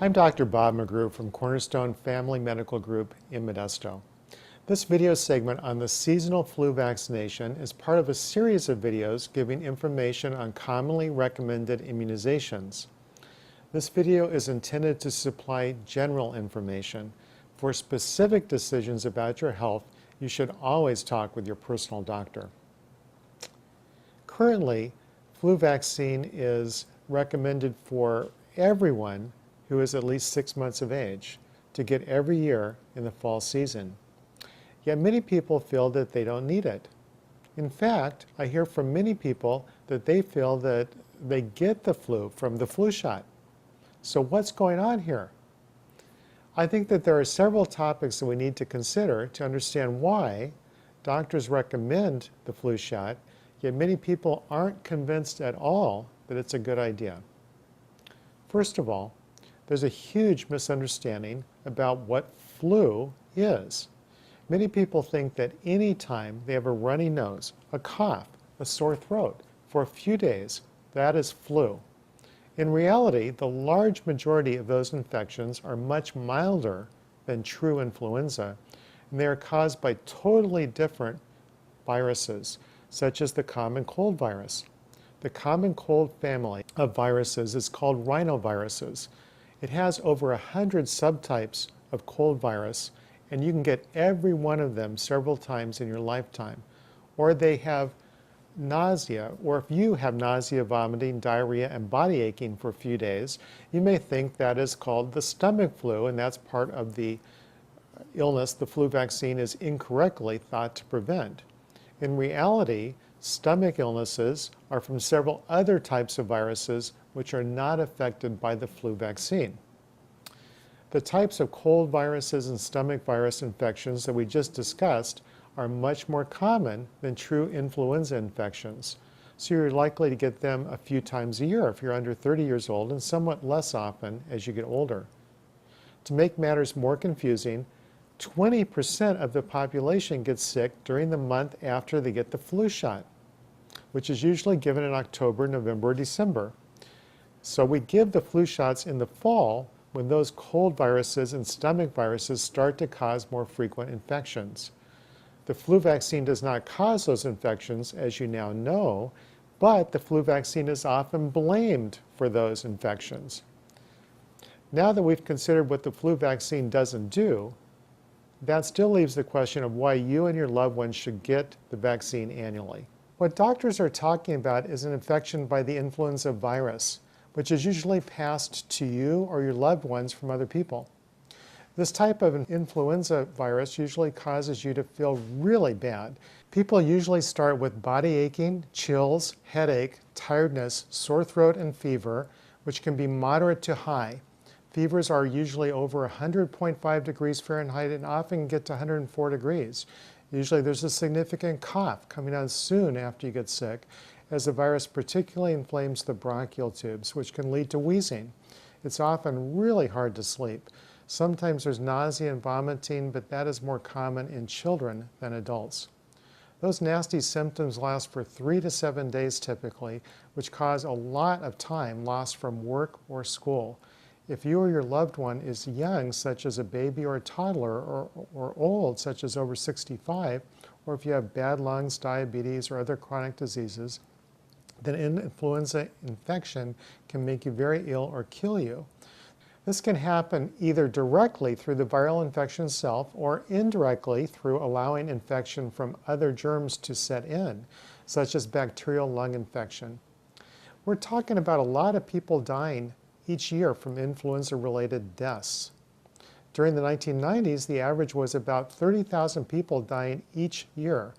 I'm Dr. Bob McGrew from Cornerstone Family Medical Group in Modesto. This video segment on the seasonal flu vaccination is part of a series of videos giving information on commonly recommended immunizations. This video is intended to supply general information. For specific decisions about your health, you should always talk with your personal doctor. Currently, flu vaccine is recommended for everyone who is at least 6 months of age to get every year in the fall season. Yet many people feel that they don't need it. In fact, I hear from many people that they feel that they get the flu from the flu shot. So what's going on here? I think that there are several topics that we need to consider to understand why doctors recommend the flu shot, yet many people aren't convinced at all that it's a good idea. First of all, there's a huge misunderstanding about what flu is. Many people think that any time they have a runny nose, a cough, a sore throat for a few days, that is flu. In reality, the large majority of those infections are much milder than true influenza, and they are caused by totally different viruses, such as the common cold virus. The common cold family of viruses is called rhinoviruses. It has over 100 subtypes of cold virus, and you can get every one of them several times in your lifetime. Or they have nausea, or if you have nausea, vomiting, diarrhea, and body aching for a few days, you may think that is called the stomach flu, and that's part of the illness the flu vaccine is incorrectly thought to prevent. In reality, stomach illnesses are from several other types of viruses which are not affected by the flu vaccine. The types of cold viruses and stomach virus infections that we just discussed are much more common than true influenza infections. So you're likely to get them a few times a year if you're under 30 years old, and somewhat less often as you get older. To make matters more confusing, 20% of the population gets sick during the month after they get the flu shot, which is usually given in October, November, or December. So we give the flu shots in the fall when those cold viruses and stomach viruses start to cause more frequent infections. The flu vaccine does not cause those infections, as you now know, but the flu vaccine is often blamed for those infections. Now that we've considered what the flu vaccine doesn't do, that still leaves the question of why you and your loved ones should get the vaccine annually. What doctors are talking about is an infection by the influenza virus, which is usually passed to you or your loved ones from other people. This type of influenza virus usually causes you to feel really bad. People usually start with body aching, chills, headache, tiredness, sore throat, and fever, which can be moderate to high. Fevers are usually over 100.5 degrees Fahrenheit and often get to 104 degrees. Usually there's a significant cough coming on soon after you get sick, as the virus particularly inflames the bronchial tubes, which can lead to wheezing. It's often really hard to sleep. Sometimes there's nausea and vomiting, but that is more common in children than adults. Those nasty symptoms last for 3 to 7 days typically, which cause a lot of time lost from work or school. If you or your loved one is young, such as a baby or a toddler, or old, such as over 65, or if you have bad lungs, diabetes, or other chronic diseases, then influenza infection can make you very ill or kill you. This can happen either directly through the viral infection itself or indirectly through allowing infection from other germs to set in, such as bacterial lung infection. We're talking about a lot of people dying each year from influenza-related deaths. During the 1990s, the average was about 30,000 people dying each year,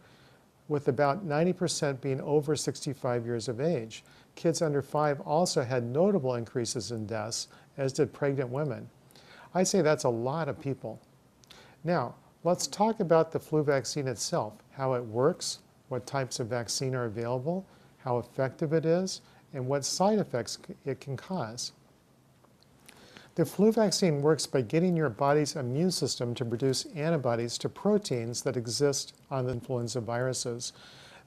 with about 90% being over 65 years of age. Kids under 5 also had notable increases in deaths, as did pregnant women. I'd say that's a lot of people. Now, let's talk about the flu vaccine itself, how it works, what types of vaccine are available, how effective it is, and what side effects it can cause. The flu vaccine works by getting your body's immune system to produce antibodies to proteins that exist on the influenza viruses.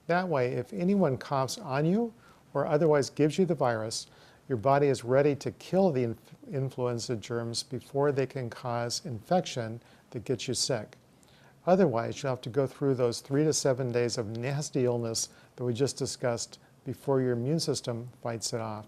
That way, if anyone coughs on you or otherwise gives you the virus, Your body is ready to kill the influenza germs before they can cause infection that gets you sick. Otherwise, you'll have to go through those 3 to 7 days of nasty illness that we just discussed before your immune system fights it off.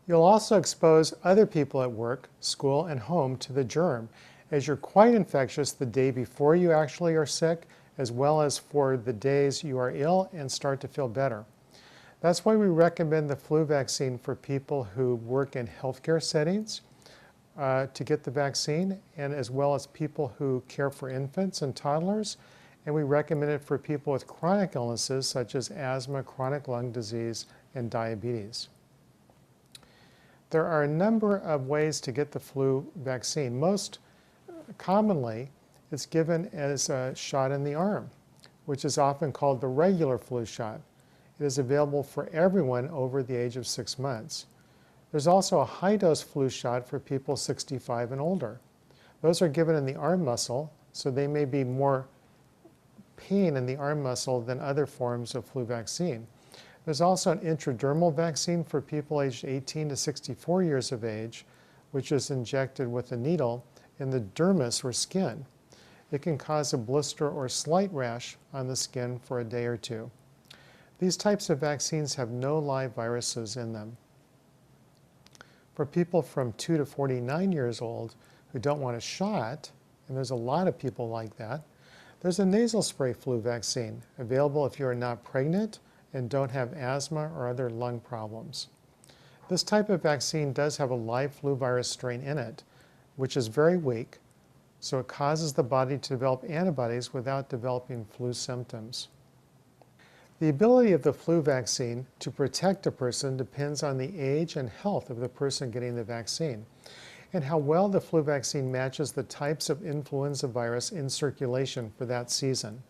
You'll also expose other people at work, school, and home to the germ, as you're quite infectious the day before you actually are sick, as well as for the days you are ill and start to feel better. That's why we recommend the flu vaccine for people who work in healthcare settings to get the vaccine, and as well as people who care for infants and toddlers. And we recommend it for people with chronic illnesses such as asthma, chronic lung disease, and diabetes. There are a number of ways to get the flu vaccine. Most commonly, it's given as a shot in the arm, which is often called the regular flu shot. It is available for everyone over the age of 6 months. There's also a high-dose flu shot for people 65 and older. Those are given in the arm muscle, so they may be more pain in the arm muscle than other forms of flu vaccine. There's also an intradermal vaccine for people aged 18 to 64 years of age, which is injected with a needle in the dermis or skin. It can cause a blister or slight rash on the skin for a day or two. These types of vaccines have no live viruses in them. For people from 2 to 49 years old who don't want a shot, and there's a lot of people like that, there's a nasal spray flu vaccine available if you are not pregnant and don't have asthma or other lung problems. This type of vaccine does have a live flu virus strain in it, which is very weak, so it causes the body to develop antibodies without developing flu symptoms. The ability of the flu vaccine to protect a person depends on the age and health of the person getting the vaccine, and how well the flu vaccine matches the types of influenza virus in circulation for that season.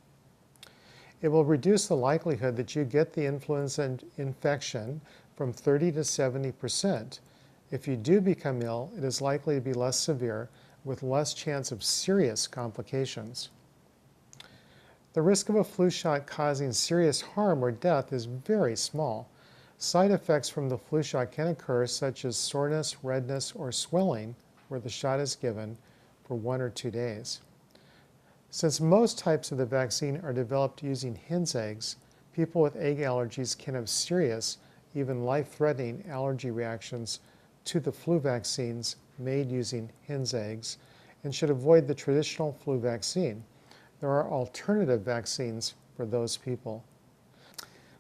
It will reduce the likelihood that you get the influenza infection from 30 to 70%. If you do become ill, it is likely to be less severe with less chance of serious complications. The risk of a flu shot causing serious harm or death is very small. Side effects from the flu shot can occur, such as soreness, redness, or swelling where the shot is given for 1 or 2 days. Since most types of the vaccine are developed using hen's eggs, people with egg allergies can have serious, even life-threatening allergy reactions to the flu vaccines made using hen's eggs and should avoid the traditional flu vaccine. There are alternative vaccines for those people.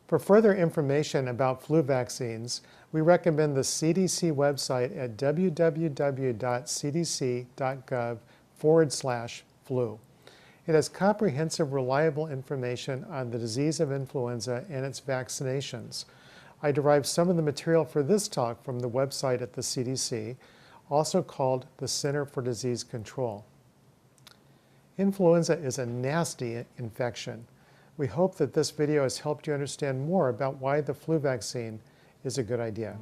For further information about flu vaccines, we recommend the CDC website at www.cdc.gov/flu. It has comprehensive, reliable information on the disease of influenza and its vaccinations. I derived some of the material for this talk from the website at the CDC, also called the Center for Disease Control. Influenza is a nasty infection. We hope that this video has helped you understand more about why the flu vaccine is a good idea.